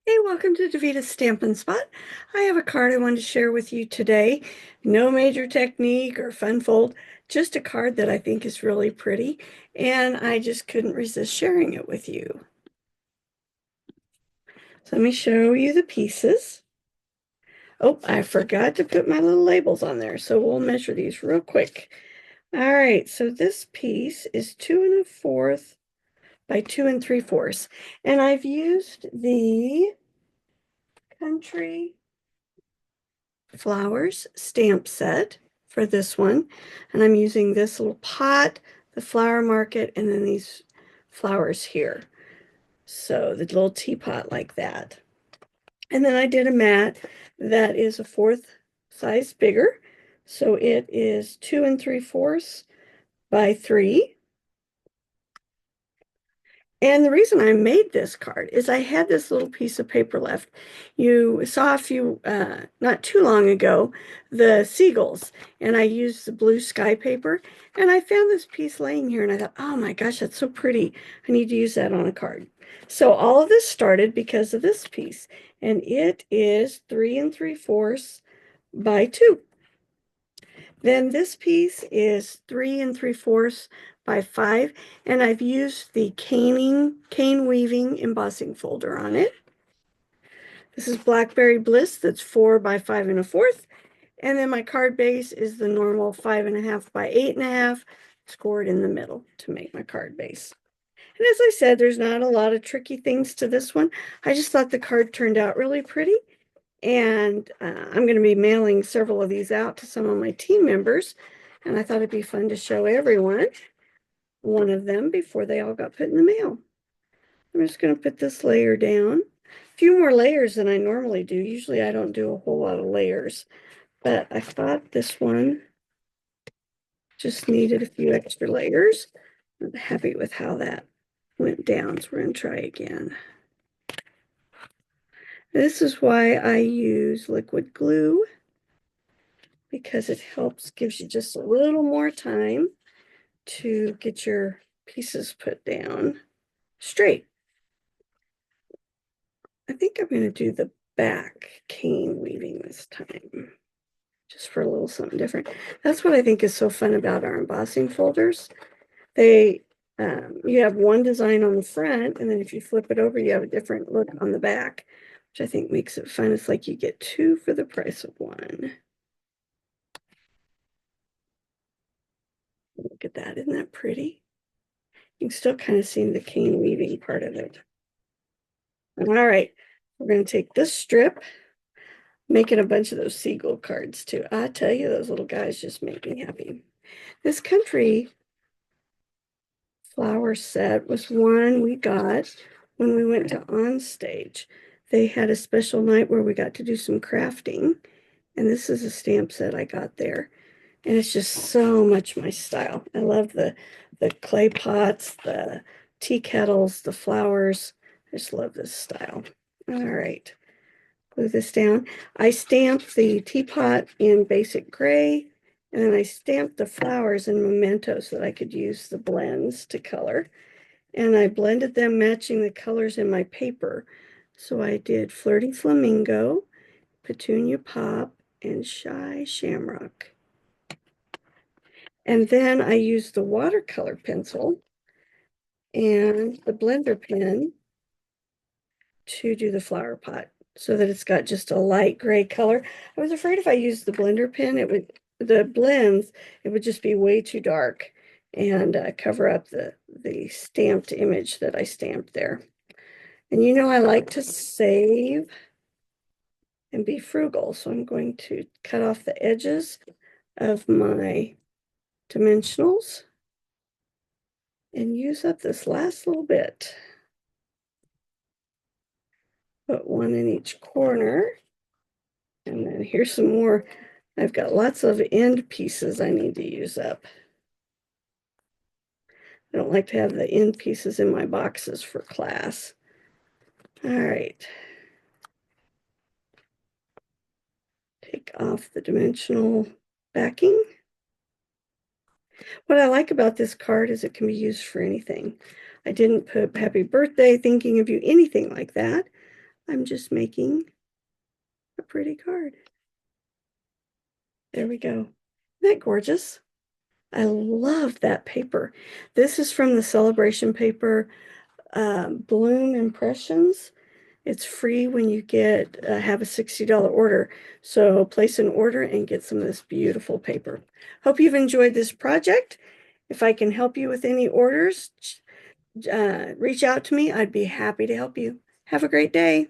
Hey, welcome to Davita's Stampin' Spot. I have a card I wanted to share with you today. No major technique or fun fold, just a card that I think is really pretty, and I just couldn't resist sharing it with you. So let me show you the pieces. Oh, I forgot to put my little labels on there, so we'll measure these real quick. All right, so this piece is 2 1/4 by 2 3/4, and I've used the Country Flowers stamp set for this one, and I'm using this little pot, the flower market, and then these flowers here. So the little teapot like that. And then I did a mat that is a 1/4 size bigger. So it is 2 3/4 by 3. And the reason I made this card is I had this little piece of paper left. You saw a few, not too long ago, the seagulls, and I used the blue sky paper, and I found this piece laying here, and I thought, oh my gosh, that's so pretty. I need to use that on a card. So all of this started because of this piece, and it is 3 3/4 by 2. Then this piece is 3 3/4 by 5, and I've used the cane weaving embossing folder on it. This is Blackberry Bliss, that's 4 by 5 1/4, and then my card base is the normal 5 1/2 by 8 1/2, scored in the middle to make my card base. And as I said, there's not a lot of tricky things to this one. I just thought the card turned out really pretty. And I'm going to be mailing several of these out to some of my team members. And I thought it'd be fun to show everyone one of them before they all got put in the mail. I'm just going to put this layer down. A few more layers than I normally do. Usually I don't do a whole lot of layers. But I thought this one just needed a few extra layers. I'm happy with how that went down. So we're going to try again. This is why I use liquid glue, because it helps, gives you just a little more time to get your pieces put down straight. I think I'm going to do the back cane weaving this time, just for a little something different. That's what I think is so fun about our embossing folders. They, you have one design on the front, and then if you flip it over, you have a different look on the back, which I think makes it fun. It's like you get two for the price of one. Look at that, isn't that pretty? You can still kind of see the cane weaving part of it. All right, we're going to take this strip, making a bunch of those seagull cards too. I tell you, those little guys just make me happy. This Country Flower set was one we got when we went to On Stage. They had a special night where we got to do some crafting, and this is a stamp set I got there. And it's just so much my style. I love the clay pots, the tea kettles, the flowers. I just love this style. All right, glue this down. I stamped the teapot in basic gray, and then I stamped the flowers in memento so that I could use the blends to color. And I blended them matching the colors in my paper. So I did Flirty Flamingo, Petunia Pop, and Shy Shamrock. And then I used the watercolor pencil and the blender pen to do the flower pot so that it's got just a light gray color. I was afraid if I used the blender pen, the blends, it would just be way too dark and cover up the stamped image that I stamped there. And you know I like to save and be frugal, so I'm going to cut off the edges of my dimensionals and use up this last little bit. Put one in each corner. And then here's some more. I've got lots of end pieces I need to use up. I don't like to have the end pieces in my boxes for class. All right. Take off the dimensional backing. What I like about this card is it can be used for anything. I didn't put happy birthday, thinking of you, anything like that. I'm just making a pretty card. There we go. Isn't that gorgeous? I love that paper. This is from the Sale-a-bration paper, Bloom Impressions. It's free when you get have a $60 order. So place an order and get some of this beautiful paper. Hope you've enjoyed this project. If I can help you with any orders, reach out to me. I'd be happy to help you. Have a great day.